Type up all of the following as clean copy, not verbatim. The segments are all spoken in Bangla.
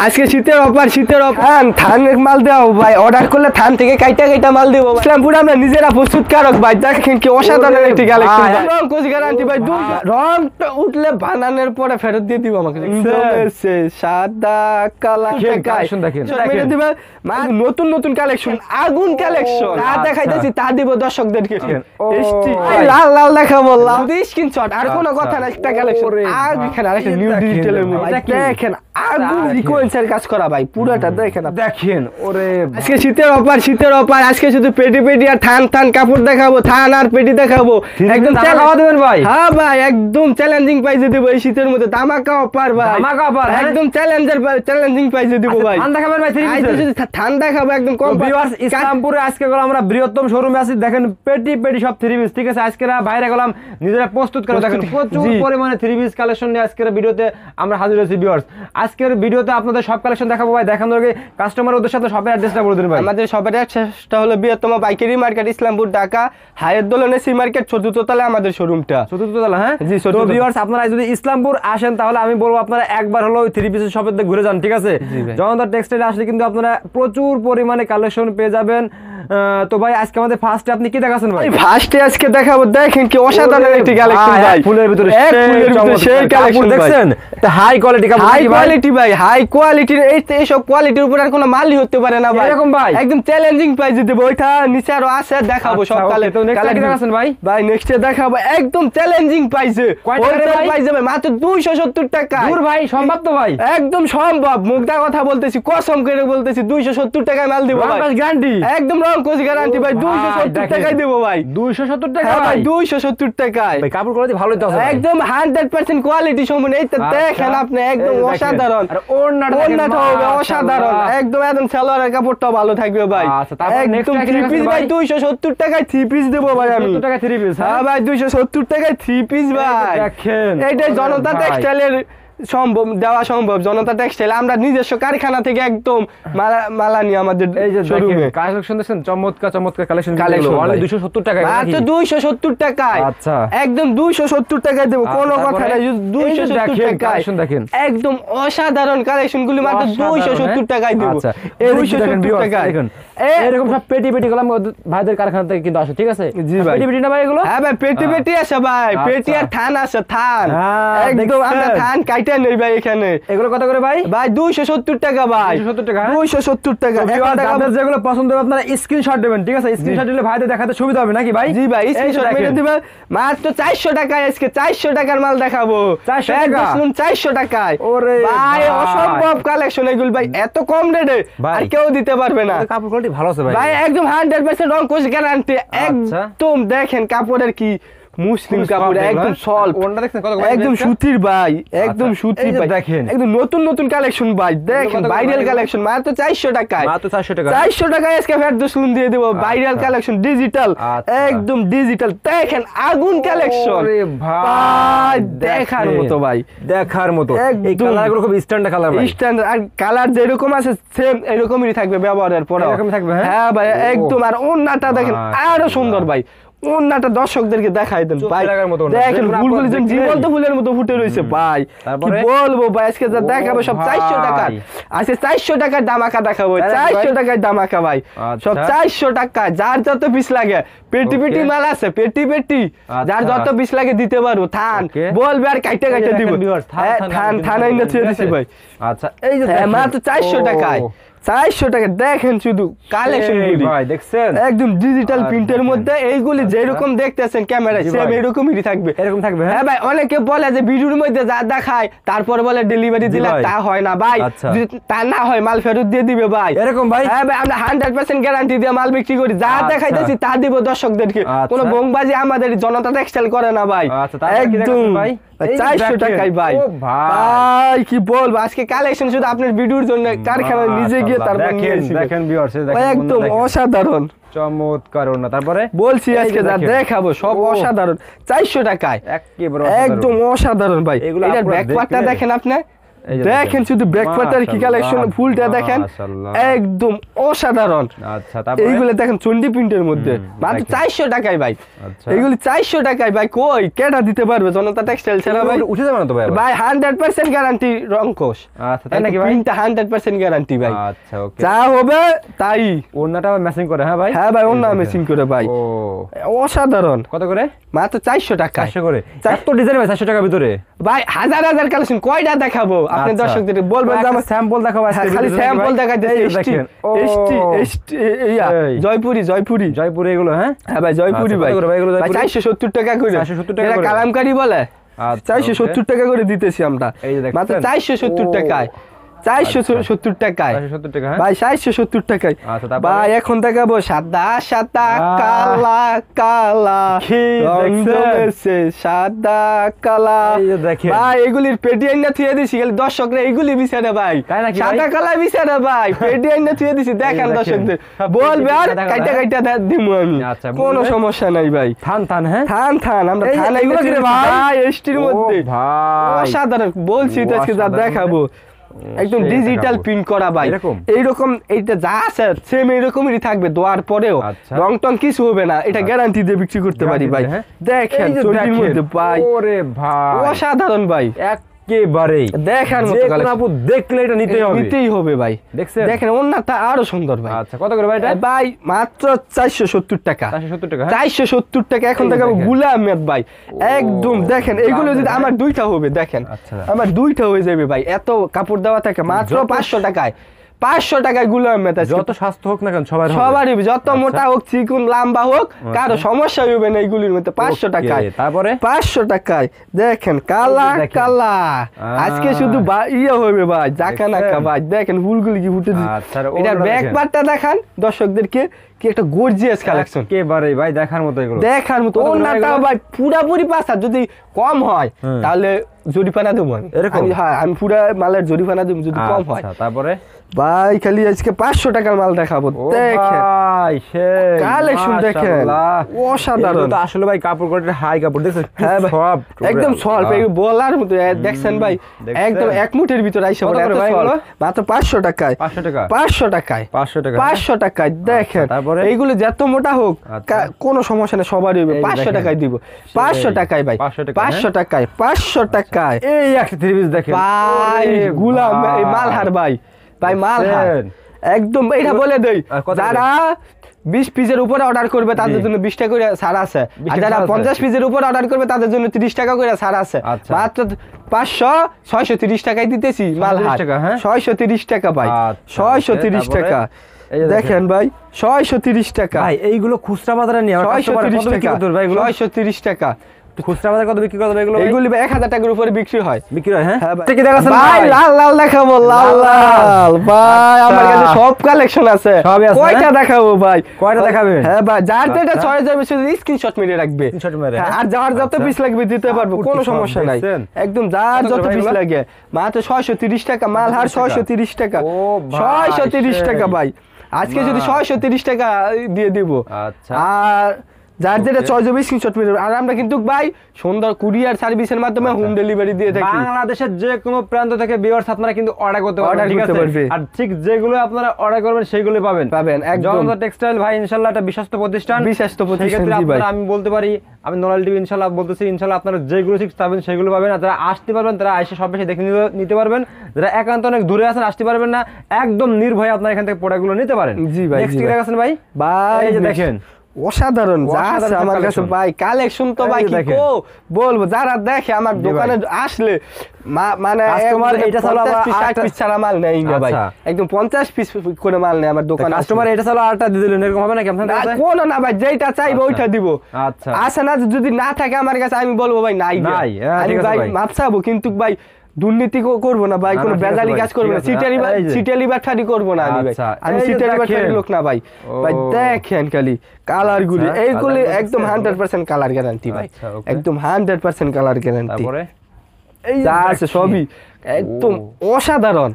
আজকে শীতের অফার থান মাল দেওয়া ভাই, অর্ডার করলে থান থেকে কাইটা মাল দেবো। ইসলামপুর আমরা নিজেরা প্রস্তুতকারক ভাই, দেখেন কি অসাধারণ একটি কালেকশন। রং কোচ গ্যারান্টি ভাই, রং উঠলে বানানোর পরে ফেরত দিয়ে দিব আমাকে। সাদা কালার কালেকশন দেখেন, নতুন নতুন কালেকশন, আগুন কালেকশন যা দেখাইতেছি তা দিব দর্শকদেরকে। লাল লাল দেখা বললাম, স্ক্রিনশট আর কোনো কথা না, একটা কালেকশন আর এখানে আরেকটা নিউ ডিজিটালের মোবাইল দেখেন, আগুন সিকোয়েন্সের কাজ করা ভাই, পুরোটা দেখেন দেখেন। ওরে আজকে শীতের অফার, আজকে শুধু পেটি আর থান কাপড় দেখাবো, থান আর পেটি দেখাবো, একদম খাওয়া দেবেন ভাই। হ্যাঁ ভাই, একদম চ্যালেঞ্জিং প্রাইসে দেবো এই শীতের মধ্যে, ধামাকা অফার ভাই, ধামাকা অফার, একদম চ্যালেঞ্জিং প্রাইসে দেবো ভাই। থান দেখাবেন ভাই, থান দেখাবো একদম কম। ভিউয়ার্স, ইসলামপুরে আজকে গেলাম আমরা বৃহত্তম শোরুমে আছি, দেখেন পেটি সব থ্রি পিস, ঠিক আছে। আজকে বাইরে গেলাম নিজেরা প্রস্তুত করে, দেখেন প্রচুর পরিমাণে থ্রি পিস কালেকশন নিয়ে আজকের ভিডিওতে আমরা হাজির হয়েছি। ভিউয়ার্স, আজকের ভিডিওতে আপনাদের সব কালেকশন দেখাবো ভাই, দেখানোর আগে কাস্টমার ওদের সাথে শপের অ্যাড্রেসটা বলে দিন ভাই। আমাদের শপের অ্যাড্রেসটা হলো বৃহত্তম পাইকারি মার্কেট, ইসলামপুর, ঢাকা, হায়াত দোলনে সি মার্কেট, চতুর্থ তলায় আমাদের শোরুমটা। চতুর্থ তলা? হ্যাঁ জি। তো ভিউয়ার্স, আপনারা যদি ইসলামপুর আসেন তাহলে আমি বলবো আপনারা একবার হলো থ্রি পিসের শপের দিকে ঘুরে যান, ঠিক আছে। জনতা টেক্সটাইলে আসলে কিন্তু আপনারা প্রচুর পরিমাণে কালেকশন পেয়ে যাবেন। তো ভাই, আজকে আমাদের ফার্স্টে আপনি কি দেখাচ্ছেন ভাই? ফার্স্টে আজকে দেখাবো, দেখেন কি অসাধারণ একটি কালেকশন ভাই, ফুলের ভিতরে সেই কালেকশন দেখছেন, হাই কোয়ালিটি কাপড়, হাই কোয়ালিটি ভাই, হাই কোয়ালিটির। এই সব কোয়ালিটির উপর আর কোনো মালই হতে পারে না ভাই, এরকম ভাই, একদম চ্যালেঞ্জিং প্রাইস দেব। ওইটা নিচে আরো আছে, দেখাবো সব কালেকশন। দেখাচ্ছেন ভাই? ভাই নেক্সটে দেখাবো একদম চ্যালেঞ্জিং প্রাইসে, প্রাইস যাবে মাত্র 270 টাকা। দূর ভাই, সম্ভব তো ভাই? একদম সম্ভব, মুখদা কথা বলতেছি, কসম করে বলতেছি, 270 টাকায় মাল দেব ভাই, গ্যারান্টি, একদম রং কোচ গ্যারান্টি ভাই। 270 টাকায় দেব ভাই, 270 টাকা ভাই, 270 টাকায় ভাই। কাপড় কোয়ালিটি ভালোই তো আছে, একদম 100% কোয়ালিটি সম্পূর্ণ। এইটা দেখেন আপনি, একদম অসাধারণ। আর ওড়নাটা হবে অসাধারণ, একদম সালোয়ারের কাপড়টাও ভালো থাকবে ভাই। আচ্ছা, তারপর একদম থ্রি পিস ভাই, 270 টাকায় থ্রি পিস দেব ভাই আমি। 270 টাকা থ্রি পিস? হ্যাঁ ভাই, 270 টাকায় থ্রি পিস ভাই। দেখেন, এইটাই জনতা টেক্সটাইলের সম্ভব, দেওয়া সম্ভব। জনতা টেক্সটাইল আমরা নিজস্ব কারখানা থেকে একদম মালা নিয়ে আমাদের এই যে শোরুমে কালেকশন দেখছেন, চমৎকার কালেকশন 270 টাকায়, মাত্র 270 টাকায়। আচ্ছা, একদম 270 টাকায় দেব, কোনো কথা নাই। 270 টাকায় দেখেন, একদম অসাধারণ কালেকশনগুলো মাত্র 270 টাকায় দেব। আচ্ছা, এই 270 টাকায় দেখেন, এরকম সব পেটি গেলাম ভাইদের কারখানা থেকে কিন্তু আসে, ঠিক আছে। জি ভাই, পেটি না ভাই এগুলো? হ্যাঁ ভাই, পেটি আসে ভাই, পেটি আর থান আসে, থান একদম আমরা থান কাইটা নেই ভাই এখানে। এগুলো কত করে ভাই? ভাই 270 টাকা ভাই, 270 টাকা, 270 টাকা। আপনাদের যেগুলো পছন্দ হবে আপনারা স্ক্রিনশট দিবেন, ঠিক আছে। স্ক্রিনশট দিলে ভাইদের দেখাতে সুবিধা হবে নাকি ভাই? জি ভাই, স্ক্রিনশট মেরে দিবেন। মাত্র 400 টাকায় আজকে 400 টাকার মাল দেখাবো, 400 টাকায়। ওরে ভাই, অসম্ভব কালেকশন এগুলো ভাই, এত কম রেটে আর কেউ দিতে পারবে না। কাপড় কোয়ালিটি ভালো আছে ভাই, একদম 100% রং কোচ গ্যারান্টি। একদম দেখেন কাপড়ের কি মুসলিম কাপড়, একদম সল্ট, ওন্ডা দেখেন কত, একদম সুতির ভাই, একদম সুতির ভাই। দেখেন একদম নতুন কালেকশন ভাই, দেখেন ভাইরাল কালেকশন মাত্র 400 টাকায়, মাত্র 400 টাকায় আজকে ফেরত দোসলুন দিয়ে দেব। ভাইরাল কালেকশন, ডিজিটাল, একদম ডিজিটাল। দেখেন আগুন কালেকশন, আরে ভাই দেখার মতো ভাই, দেখার মতো। এই কালারগুলো খুব স্ট্যান্ডার্ড কালার ভাই, স্ট্যান্ডার্ড। আর কালার যেরকম আছে সেম এরকমই থাকবে, ব্যবহারের পরে এরকমই থাকবে। হ্যাঁ ভাই, একদম। আর ওন্নাটা দেখেন আরো সুন্দর ভাই, ওন্নাটা দর্শকদেরকে দেখাই দেন ভাই, দেখেন ফুলগুলি যেন জীবন্ত ফুলের মতো ফুটে রয়েছে ভাই। কি বলবো ভাই, আজকে যা দেখাবো সব 400 টাকা। আজকে 400 টাকার ধামাকা দেখাবো, 400 টাকার ধামাকা ভাই, সব 400 টাকা। যার যত পিস লাগে, পেটি মাল আছে, পেটি যার যত পিস লাগে দিতে পারবো। থান বলবে আর কাইটা দিব, থান আইনা ছেড়ে দিছি ভাই। আচ্ছা, এই যে মাত্র 400 টাকায়, 400 টাকা। দেখেন শুধু কালেকশন ভাই, দেখছেন একদম ডিজিটাল প্রিন্টের মধ্যে। এইগুলি যেরকম দেখতেছেন ক্যামেরায় সেম এরকমই থাকবে, এরকম থাকবে। হ্যাঁ ভাই, অনেকে বলে যে ভিডিওর মধ্যে যা দেখায় তারপর বলে ডেলিভারি দিলে, তা হয় না ভাই। তা না হয় মাল ফেরত দিয়ে দিবে ভাই, এরকম ভাই। হ্যাঁ ভাই, আমরা 100% গ্যারান্টি দিয়ে মাল বিক্রি করি, যা দেখাইতেছি তা দিব দর্শকদেরকে। কোনো বোংবাজি আমাদের জনতা টেক্সটাইল করে না ভাই, একদম ভাই। 400 টাকায় ভাই, ভাই কি বলবো, আজকে কালেকশন শুধু আপনার ভিডিওর জন্য কারখানায় নিজে গিয়ে তারপর দেখেন ভিউয়ার্স, একদম অসাধারণ চমৎকার। না তারপরে বলছি আজকে যা দেখাবো সব অসাধারণ, 400 টাকায় একেবারে একদম অসাধারণ ভাই। এটার ব্যাক পার্টটা দেখেন আপনি, দেখেন শুধু ব্যাক পার্টের কি কালেকশন, ফুলটা দেখেন একদম অসাধারণ। আচ্ছা তারপরে এইগুলো দেখেন চন্ডি প্রিন্টের মধ্যে মাত্র 400 টাকায় ভাই। আচ্ছা এইগুলি 400 টাকায় ভাই, কই কেটা দিতে পারবে জনতা টেক্সটাইল ছাড়া ভাই? উঠে যাবে না তো ভাই? ভাই 100% গ্যারান্টি রংকশ। আচ্ছা তাই নাকি ভাই? প্রিন্টটা 100% গ্যারান্টি ভাই। আচ্ছা ওকে, যা হবে তাই। ওন্নাটা ম্যাচিং করে? হ্যাঁ ভাই, হ্যাঁ ভাই ওন্না ম্যাচিং করে ভাই। ও অসাধারণ। কত করে? মাত্র 400 টাকা। 400 করে? এত ডিজাইন ভাই 400 টাকার ভিতরে? ভাই হাজার হাজার কালেকশন, কয়টা দেখাবো আপনি দর্শকদের বলবেন যে আমার স্যাম্পল দেখাবো আজকে, খালি স্যাম্পল দেখাইতেছি। দেখেন জয়পুরি জয়পুরে এগুলো? হ্যাঁ হ্যাঁ ভাই জয়পুরি ভাই। ভাই এগুলো ভাই 470 টাকা করে। 470 টাকা এটা করে কালামকারী বলে। আচ্ছা 470 টাকা করে দিতেছি আমরা এই যে দেখেন মাত্র 470 টাকায়। 470 টাকায় 470 টাকা। হ্যাঁ ভাই 470 টাকায়। আচ্ছা তারপর ভাই এখন দেখাবো সাদা সাদা কালা কালা রং জমেছে সাদা কালা। এই যে দেখেন ভাই এগুলির পেডিয়ান না থুয়ে দিছি, খালি দর্শকরা এইগুলি বিচারে ভাই। তাই নাকি ভাই? সাদা কালা বিচারে ভাই, পেডিয়ান না থুয়ে দিছি। দেখেন দর্শকদের বলবে আর কাইটা কাইটা দিমু আমি, আচ্ছা কোনো সমস্যা নাই ভাই। থান হ্যাঁ থান আমরা থান এগুলো কি রে ভাই এসটির মধ্যে ভাই অসাধারণ বলছি তো আজকে যা দেখাবো একদম ডিজিটাল প্রিন্ট করা ভাই। এইরকম এইটা যা আছে সেম এইরকমই থাকবে, দোয়ার পরেও রং টং কিছু হবে না, এটা গ্যারান্টি দিয়ে বিক্রি করতে পারি ভাই। দেখেন চন্ডির মধ্যে ভাই, ওরে ভাই অসাধারণ ভাই একেবারেই দেখার মতো কালেকশন। আপু দেখলে এটা নিতেই হবে ভাই। দেখছেন দেখেন ওন্নাটা আরো সুন্দর ভাই। আচ্ছা কত করে ভাই এটা? ভাই মাত্র 470 টাকা। 470 টাকা? 470 টাকা। এখন দেখাবো গুলা আহমেদ ভাই, একদম দেখেন এইগুলো যদি আমার দুইটা হবে, দেখেন আমার দুইটা হয়ে যাবে ভাই, এত কাপড় দেওয়া থাকে মাত্র 500 টাকায়। 500 টাকায় গুলো আহমেদ আছে। যত স্বাস্থ্য হোক না কেন সবারই যত মোটা হোক চিকুন লম্বা হোক কারো সমস্যা হবে না এইগুলির মধ্যে। 500 টাকায়। তারপরে 500 টাকায় দেখেন কালা কালা। আজকে শুধু ইয়ে হবে ভাই জাকা নাকা ভাই। দেখেন ফুলগুলি কি ফুটে দিচ্ছে। এটার ব্যাক পার্টটা দেখান দর্শকদেরকে, কি একটা গর্জিয়াস কালেকশন একেবারে ভাই দেখার মতো। এগুলো দেখার মতো। ওন্নাটা ভাই পুরাপুরি 5,000, যদি কম হয় তাহলে জরিমানা দেবো আমি। হ্যাঁ আমি পুরা মালের জরিমানা দেবো যদি কম হয়। তারপরে ভাই খালি আজকে 500 টাকার মাল দেখাবো। দেখেন ভাই সেই কালেকশন দেখেন অসাধারণ। তো আসলে ভাই কাপড় কোয়ালিটি হাই কাপড় দেখছেন? হ্যাঁ সব একদম সল্প, বলার মতো। দেখছেন ভাই একদম এক মুঠের ভিতরে আইসা পড়ে এত সল্প। মাত্র 500 টাকায়। 500 টাকা? 500 টাকায়। 500 টাকা? 500 টাকায়। দেখেন এইগুলো যত মোটা হোক কোনো সমস্যা নেই, সবারই হবে। 500 টাকায় দিব। 500 টাকায় ভাই। 500 টাকায়। 500 টাকায়। এই একটা থ্রি পিস দেখেন ভাই গুলাম এই মালহার ভাই। ভাই মালহার একদম এটা বলে দেই, যারা 20 পিসের উপরে অর্ডার করবে তাদের জন্য 20 টাকা করে ছাড় আছে, আর যারা 50 পিসের উপরে অর্ডার করবে তাদের জন্য 30 টাকা করে ছাড় আছে। মাত্র 630 টাকায় দিতেছি মালহার। 630 টাকা ভাই। 630 টাকা। দেখেন ভাই 630 টাকা ভাই। এইগুলো খুচরা বাজারে নিয়ে 630 টাকা। 630 টাকা খুচরা বাজারে কত বিক্রি করবে এগুলো? এগুলি 1000 টাকার উপরে বিক্রি হয়। হ্যাঁ কি দেখাছেন ভাই? লাল লাল দেখাবো, লাল লাল ভাই। আমার কাছে সব কালেকশন আছে। কয়টা দেখাবো ভাই? কয়টা দেখাবেন? হ্যাঁ ভাই যার যেটা ছয় যাবে শুধু স্ক্রিনশট মেরে রাখবে। আর যার যত পিস লাগবে দিতে পারবো, কোনো সমস্যা নাই। একদম যার যত পিস লাগে। মাত্র 630 টাকা মালহার। 630 টাকা। 630 টাকা ভাই। আজকে যদি 630 টাকা দিয়ে দিব। আর যার যেটা চয়েস হবে স্ক্রিনশট মেরে। আর আমরা কিন্তু ভাই সুন্দর কুরিয়ার সার্ভিসের মাধ্যমে হোম ডেলিভারি দিয়ে থাকি। বাংলাদেশের যে কোনো প্রান্ত থেকে ভিউয়ার্স আপনারা কিন্তু অর্ডার করতে পারবেন, ঠিক আছে? আর ঠিক যেগুলো আপনারা অর্ডার করবেন সেইগুলো পাবেন। জনতা টেক্সটাইল ভাই ইনশাআল্লাহ একটা বিশ্বস্ত প্রতিষ্ঠান। জি ভাই আমি বলতে পারি, আমি নোরাল টিভি ইনশাআল্লাহ বলতেছি, ইনশাআল্লাহ আপনারা যেগুলো ঠিক পাবেন সেগুলো পাবেন। আর যারা আসতে পারবেন তারা এসে সব বেশি দেখে নিতে পারবেন। যারা একান্ত অনেক দূরে আছেন আসতে পারবেন না, একদম নির্ভয়ে আপনারা এখান থেকে প্রোডাক্টগুলো নিতে পারেন। জি ভাই নেক্সট কি দেখাছেন ভাই? ভাই এই যে দেখেন অসাধারণ যা আছে আমার কাছে ভাই কালেকশন। তো ভাই কি বলবো, যারা দেখে আমার দোকানে আসলে মানে কাস্টমার এটা ছাড়া 60 পিস ছাড়া মাল নেই না ভাই। একদম 50 পিস করে মাল নেই আমার দোকানে। কাস্টমার এটা ছাড়া আরটা দিয়ে দিলেন, এরকম হবে নাকি আপনাদের কাছে? কোন না ভাই, যেটা চাইবে ওইটা দিব। আচ্ছা আছে না, যদি না থাকে আমার কাছে আমি বলবো ভাই নাই নাই। আমি ভাই মাপ চাবো, কিন্তু ভাই দুর্নীতি করবো না ভাই, কোনো বেজালি কাজ করবো না, সিটালি বাটফারি করবো না আমি ভাই। আমি সিটালি বাটফারি লোক না ভাই। ভাই দেখেন খালি কালার গুলি, এইগুলি একদম 100% কালার গ্যারান্টি ভাই। একদম 100% কালার গ্যারান্টি। এই যা আছে সবই একদম অসাধারণ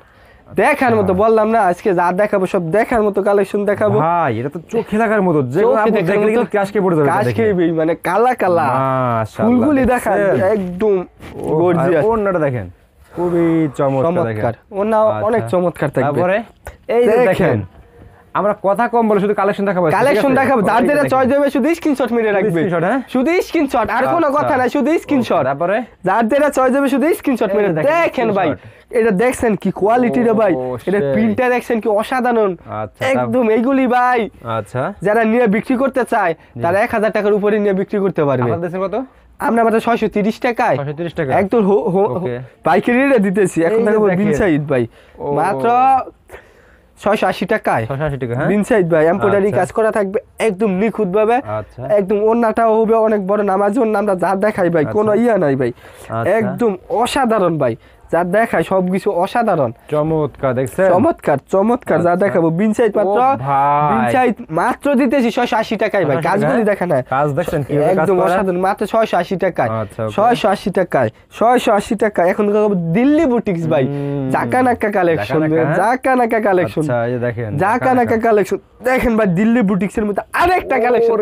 দেখার মতো। বললাম না আজকে যা দেখাবো সব দেখার মতো কালেকশন দেখাবো ভাই। এটা তো চোখে লাগার মতো, যে আপনি দেখলে কিন্তু কাশকে পড়ে যাবে। কাশকে মানে কালা কালা ফুলগুলি দেখেন একদম গর্জিয়াস। ওন্নাটা দেখেন খুবই চমৎকার ওনা অনেক চমৎকার থাকবে। তারপরে এই যে দেখেন আমরা কথা কম বলে শুধু কালেকশন দেখাবো, যার যেটা চয়েস দেবে শুধু স্ক্রিনশট মেরে রাখবে, শুধু স্ক্রিনশট, আর কোনো কথা না, শুধু স্ক্রিনশট। তারপরে যার যেটা চয়েস দেবে শুধু স্ক্রিনশট মেরে দেখেন ভাই, এটা দেখছেন কি কোয়ালিটি রে ভাই, এটা প্রিন্টটা দেখছেন কি অসাধারণ একদম। এইগুলি ভাই আচ্ছা যারা নিয়ে বিক্রি করতে চায় তারা 1000 টাকার উপরে নিয়ে বিক্রি করতে পারবে। আমাদের দেশে কত? আমরা মাত্র 630 টাকায়, 630 টাকা একদম পাইকারি রেটে দিতেছি। এখন দেখো বিন সাইড ভাই মাত্র 680 টাকায়, 680 টাকা। হ্যাঁ বিন সাইড ভাই এমব্রয়ডারি কাজ করা থাকবে একদম নিখুঁত ভাবে। আচ্ছা একদম ওন্নাটাও হবে অনেক বড়, নামাজ ওন্না আমরা যা দেখাই ভাই কোনো ইয়া নাই ভাই, একদম অসাধারণ ভাই, যা দেখায় সবকিছু অসাধারণ চমৎকার। দেখছেন চমৎকার যা দেখাবো। বিন সাইড মাত্র দিতেছি 680 টাকায় ভাই। কাজগুলি দেখেন না, কাজ দেখছেন কি একদম অসাধারণ, মাত্র 680 টাকায়, 680 টাকায়, 680 টাকা। এখন দিল্লি বুটিক্স ভাই, জাকানাকা কালেকশন, জাকানাকা কালেকশন, জাকানাকা কালেকশন দেখেন ভাই। দিল্লি বুটিক্স এর মধ্যে আরেকটা কালেকশন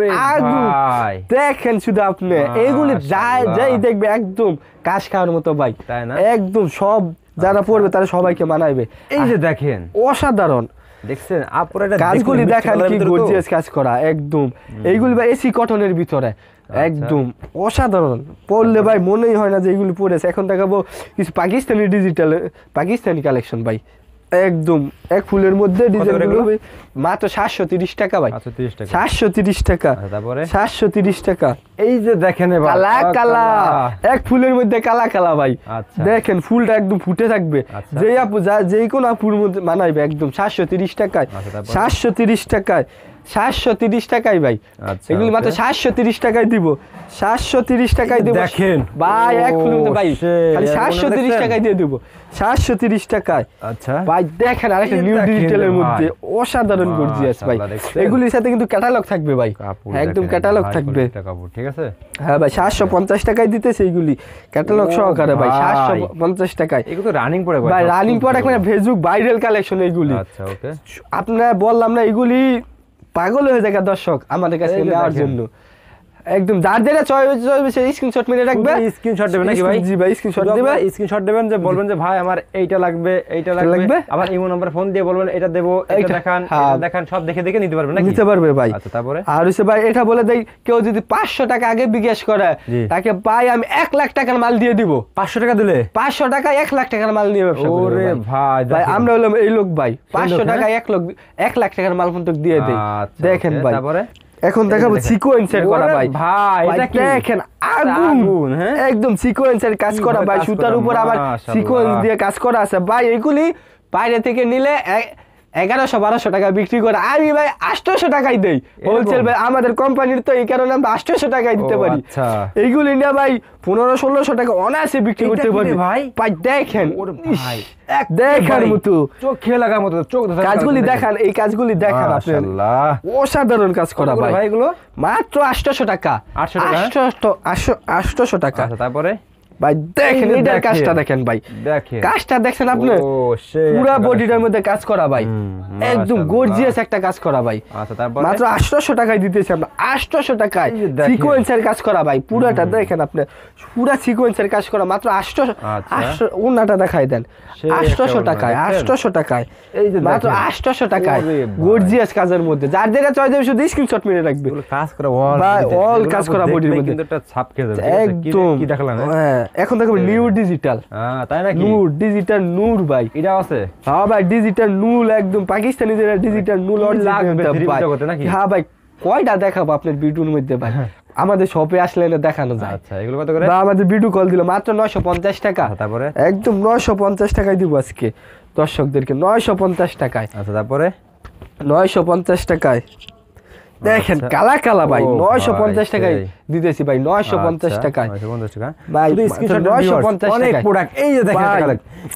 দেখেন শুধু আপনি, এইগুলি যাই দেখবে একদম কাজ খাওয়ার মতো ভাই, একদম সব যারা পড়বে তারা সবাইকে মানাইবে। এই যে দেখেন অসাধারণ দেখছেন আপুরা, এটা কাজগুলি দেখেন কি গর্জিয়াস কাজ করা একদম। এইগুলি ভাই এসি কটনের ভিতরে একদম অসাধারণ, পড়লে ভাই মনেই হয় না যে এইগুলি পড়েছে। এখন দেখাবো কিছু পাকিস্তানি ডিজিটাল, পাকিস্তানি কালেকশন ভাই, একদম এক ফুলের মধ্যে ডিজাইনগুলো মাত্র 730 টাকা ভাই, 730 টাকা, 730 টাকা। এই যে দেখেন কালা কালা এক ফুলের মধ্যে কালা কালা ভাই, দেখেন ফুলটা একদম ফুটে থাকবে, যেই আপু যেই কোন আপুর মধ্যে মানাইবে একদম। 730 টাকায়, 730 টাকায়, 730 টাকায় ভাই, এগুলি মাত্র 730 টাকায় দিব, 730 টাকায় দিব দেখেন ভাই। এক ফুলের মধ্যে ভাই খালি 730 টাকায় দিয়ে দিব, 730 টাকায়। আচ্ছা ভাই দেখেন আরেকটা নিউ ডিজিটালের মধ্যে অসাধারণ গর্জিয়াস ভাই। এগুলির সাথে কিন্তু ক্যাটালগ থাকবে ভাই, একদম ক্যাটালগ থাকবে, ঠিক আছে? হ্যাঁ ভাই 750 টাকায় দিতেছে এইগুলি ক্যাটালগ সহকারে ভাই, 750 টাকায়। এগুলো তো রানিং পড়ে ভাই, রানিং পড়ে মানে ফেসবুক ভাইরাল কালেকশন এইগুলি। আচ্ছা ওকে, আপনারা বললাম না এগুলি পাগল হয়ে যায় দর্শক আমাদের কাছে নেওয়ার জন্য। একদম যার যেটা চয়েস স্ক্রিনশট মেরে রাখবে, স্ক্রিনশট দেবেন নাকি ভাই? জি ভাই স্ক্রিনশট দিবে, স্ক্রিনশট দেবেন, যে বলবেন যে ভাই আমার এইটা লাগবে, এইটা লাগবে, আবার ইমো নাম্বার ফোন দিয়ে বলবেন এটা দেবো, এটা দেখান, এটা দেখান, সব দেখে দেখে নিতে পারবেন নাকি? নিতে পারবে ভাই। আচ্ছা তারপরে আর হইছে ভাই এটা বলে দেই, কেউ যদি 500 টাকা আগে বিকাশ করে তাকে ভাই আমি 1 লাখ টাকার মাল দিয়ে দিব। 500 টাকা দিলে 500 টাকা 1 লাখ টাকার মাল নিয়ে ব্যবসা করবে। ওরে ভাই ভাই আমরা হলাম এই লোক ভাই, 500 টাকা 1 লাখ টাকার মাল পর্যন্ত দিয়ে দেই। দেখেন ভাই তারপরে এখন দেখাবো সিকোয়েন্সের করা ভাই, ভাই এটা কি দেখেন আগুন, একদম সিকোয়েন্সের কাজ করা ভাই, সুতার উপর আবার সিকোয়েন্স দিয়ে কাজ করা আছে ভাই। এগুলি বাইরে থেকে নিলে 1100-1200 টাকা বিক্রি করে, আমি ভাই 800 টাকায় দেই হোলসেল ভাই। আমাদের কোম্পানির তো এই কারণে আমরা 800 টাকায় দিতে পারি। এইগুলি নিয়ে ভাই 1500-1600 টাকা অনায়াসে বিক্রি করতে পারি ভাই। ভাই দেখেন দেখার মতো, চোখে লাগার মতো, চোখ কাজগুলি দেখান, এই কাজগুলি দেখান আপনি, অসাধারণ কাজ করা ভাই। এগুলো মাত্র 800 টাকা, 800 টাকা। তারপরে ভাই দেখেন এটার কাজটা দেখেন ভাই, দেখেন কাজটা দেখেন আপনি, পুরো বডিটার মধ্যে কাজ করা ভাই, একদম গর্জিয়াস একটা কাজ করা ভাই। আচ্ছা তারপর মাত্র 800 টাকায় দিতেছি আমরা, 800 টাকায় সিকোয়েন্সের কাজ করা ভাই, পুরোটা দেখেন আপনি, পুরো সিকোয়েন্সের কাজ করা মাত্র 800। ওনাটা দেখাই দেন 800 টাকায়, 800 টাকায়, এই যে মাত্র 800 টাকায় গর্জিয়াস কাজের মধ্যে। যার যেটা চয়েস দেবে শুধু স্ক্রিনশট মেরে রাখবে, কাজ করা অল কাজ করা বডির মধ্যে কিন্তু একটা ছাপ খেয়ে যাবে একদম। কি দেখালাম? হ্যাঁ এখন দেখো নিউ ডিজিটাল, তাই নাকি? নূর ডিজিটাল নূর ভাই, এটা আছে? হ্যাঁ ভাই ডিজিটাল নূর, একদম পাকিস্তানি যেটা ডিজিটাল নূর নাকি? হ্যাঁ ভাই কয়টা দেখাবো আপনার ভিডিওর মধ্যে ভাই, আমাদের শপে আসলে দেখানো যায়। আচ্ছা এগুলো কত করে? আমাদের ভিডিও কল দিল মাত্র 950 টাকা। তারপরে একদম 950 টাকায় দিব আজকে দর্শকদেরকে, 950 টাকায়। আচ্ছা তারপরে 950 টাকায় দেখেন কালা কালা ভাই, 950 টাকায় দিতেছি ভাই, 950 টাকায়। 950 টাকা ভাই, 950 অনেক প্রোডাক্ট। এই যে দেখেন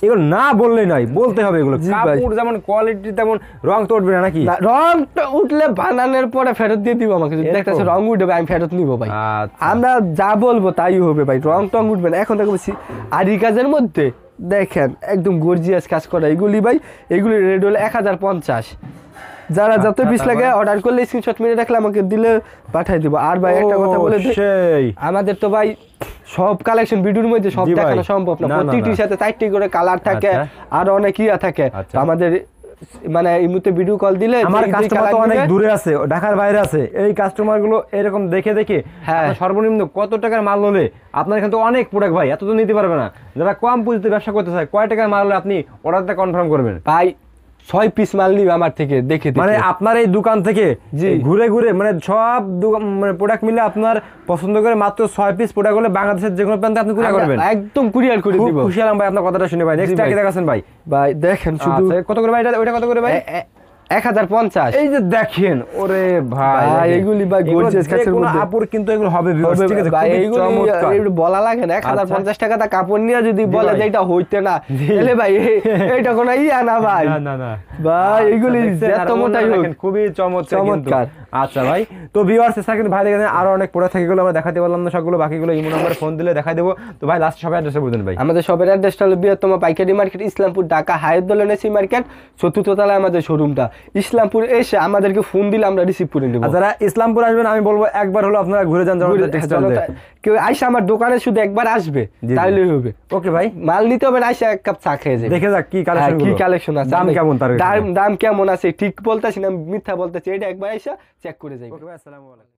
এগুলো না বললেই নয়, বলতে হবে এগুলো। কাপড় যেমন কোয়ালিটি তেমন রং তো উঠবে না নাকি? রং উঠলে বানানোর পরে ফেরত দিয়ে দিব আমাকে, যদি দেখতেছে রং উঠবে আমি ফেরত নিব ভাই। আমরা যা বলবো তাই হবে ভাই, রং টং উঠবে না। এখন দেখো আরি কাজের মধ্যে দেখেন একদম গর্জিয়াস কাজ করা এগুলি ভাই, এগুলি রেট হলো 1050। যারা যত পিস লাগে অর্ডার করলে স্ক্রিনশট মেরে রাখলে আমাকে দিলে পাঠাই দিব। আর ভাই একটা কথা বলে দিই, আমাদের তো ভাই সব কালেকশন ভিডিওর মধ্যে সব জি ভাই। দেখানো সম্ভব না, না, না, প্রতিটির না। সাথে 4টি করে কালার থাকে, আচ্ছা। আর অনেক ইয়া থাকে। আচ্ছা। তো আমাদের মানে এই মুহূর্তে ভিডিও কল দিলে আমার যেই কাস্টমার colour তো অনেক দিবে, দূরে আছে, ঢাকার বাইরে আছে, এই কাস্টমার গুলো এরকম দেখে দেখে হ্যাঁ। আপনার সর্বনিম্ন কত টাকার মাল হলে আপনার এখানে তো অনেক প্রোডাক্ট ভাই, এত তো নিতে পারবে না। যারা কম পুঁজিতে ব্যবসা করতে চায়, কয় টাকার মাল হলে আপনি অর্ডারটা কনফার্ম করবেন? ভাই 6 পিস মাল নিবে আমার থেকে দেখে দেখে। মানে আপনার এই দোকান থেকে জি। ঘুরে ঘুরে মানে সব মানে প্রোডাক্ট মিলে আপনার পছন্দ করে মাত্র 6 পিস প্রোডাক্ট হলে বাংলাদেশের যে কোনো প্রান্তে আপনি কুরিয়ার করবেন। একদম কুরিয়ার করে খুব দিব। খুশি হলাম ভাই আপনার কথাটা শুনে ভাই। নেক্সট ভাই। কি দেখাচ্ছেন ভাই? ভাই দেখেন শুধু আচ্ছা, কত করে ভাই এটা? ওইটা কত করে ভাই? 1050। এই যে দেখেন, ওরে ভাই ভাই, দেখেন। এগুলি ভাই এগুলো gorgeous যে কাছের কোনো মধ্যে। আপুর কিন্তু এগুলো হবে viewers, ঠিক আছে? ভাই খুবই এইগুলি চমৎকার। এগুলি বলা লাগে না, 1050 টাকা তা কাপড় নিয়ে যদি জি বলে ভাই। যে এটা হইতে না, জি। তাহলে ভাই এটা কোনো ইয়া না ভাই। না না না ভাই এগুলি দেখছেন? আর যত মোটাই ওনারা হোক দেখেন, খুবই চমৎকার কিন্তু। চমৎকার। আচ্ছা ভাই, তো ভিউয়ার্স এছাড়া কিন্তু ভাই দেখেন আরো অনেক প্রোডাক্ট থাকে, এগুলো আমরা দেখাতে পারলাম না সবগুলো, বাকিগুলো ইমো নাম্বারে ফোন দিলে দেখাই দেবো। তো ভাই লাস্ট সবাই অ্যাড্রেসে বলুন ভাই। আমাদের শপের অ্যাড্রেসটা হলো বৃহত্তম পাইকারি মার্কেট, ইসলামপুর, ঢাকা হায়াতদোলন এসি মার্কেট, 4th তলায় আমাদের শোরুমটা। ইসলামপুর এসে আমাদেরকে ফোন দিলে আমরা রিসিভ করে নেব। আর যারা ইসলামপুর আসবেন আমি বলবো একবার হলো আপনারা ঘুরে যান জনতা টেক্সটাইল। কেউ আইসা আমার দোকানে শুধু একবার আসবে জি। তাহলেই হবে। ওকে ভাই, মাল নিতে হবে না, আইসা এক কাপ চা খেয়ে যাবে। দেখে যাক কি কালেকশন, কি কালেকশন আছে, দাম কেমন তার? দাম কেমন আছে ঠিক বলতেছি না, মিথ্যা বলতেছি, এটা একবার আইসা চেক করে যাই। ওকে ভাই, আসসালামু আলাইকুম।